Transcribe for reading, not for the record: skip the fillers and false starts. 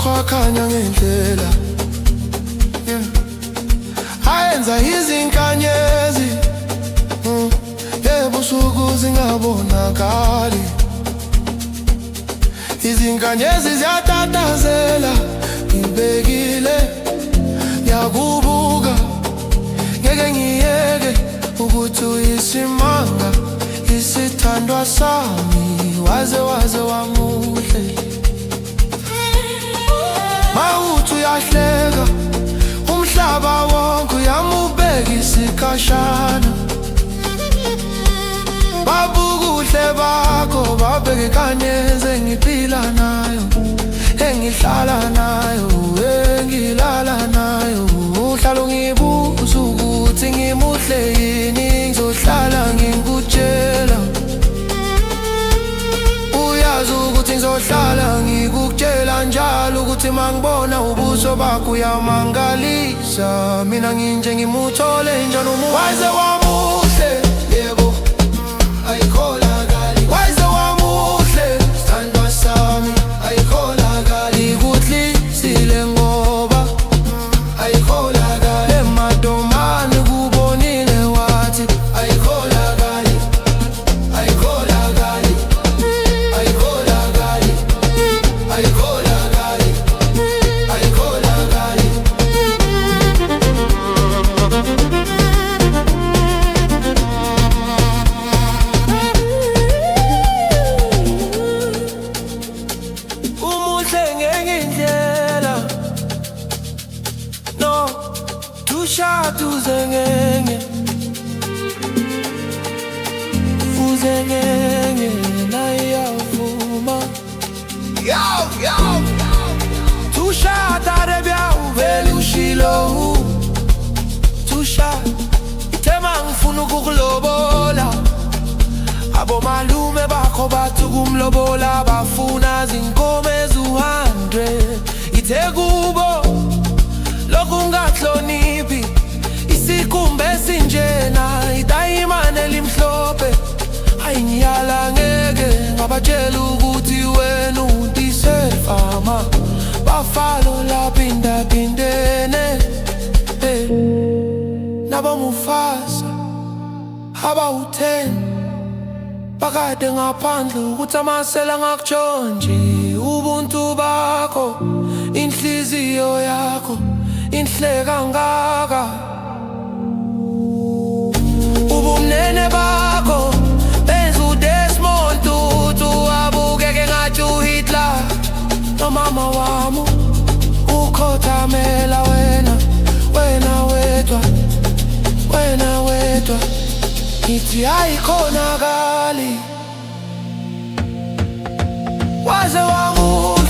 wakho akhanya ngendlela, ayenza izinkanyezi, yebo usuku zingabonakali. Izinkanyezi ziyatatazela, ngibekile yakubuka, ngeke ngiyeke ukuthi uyisimanga, isithandwa sami, waze wamuhle. Mawuthi uyahleka, umhlaba wonke uyamubeka isikhashana. Babukuhle bakho babheke inkanyezi engiphila nayo, engihlala nayo, engilala nayo. Uhlala ungibuza ukuthi ngimuhle yini, ngizohlala ngikutshela. Uyazi ukuthi ngizohlala ngikutshela njalo ukuthi mangibona ubuso bakho uyamangalisa. Mina nginje ngimuthole njalo waze wamuhle, yebo ayikholakali. Waze wamuhle, sithandwa sami, ayikholakali. Ikutlisile ngoba ayikholakali. Emadomane kubonile wathi ayikholakali, ayikholakali, ayikholakali, ayikholakali, ayikholakali. Umuhle ngenye indlela, no, tushada uzengenye, uzengenye naye yavuma. Tushada rebya uvele ushilo, tushada itema ngifuna ukukulobola. Abomalume bakho bathi kumlobola bafuna zinkomo ezu-100. Ithe kubo lokhu ungahloniphi, isikhumba esinjena, idayimane elimhlophe. Hayi ngiyala ngeke ngabatshela ukuthi wena untiselfama. Bafalo laphindaphindene, nabamufasa abawu-10 bakade ngaphandle ukuthi amasela ngakutshonje. Ubuntu bakho, inhliziyo yakho inhle kangaka. Ubumnene bakho benza uDesmond Tutu abukeke ngathi uHitler. Nomama wami ukhothamela wena, wena wedwa, wena wedwa. Ngithi ayikhonakali, waze wamuhle.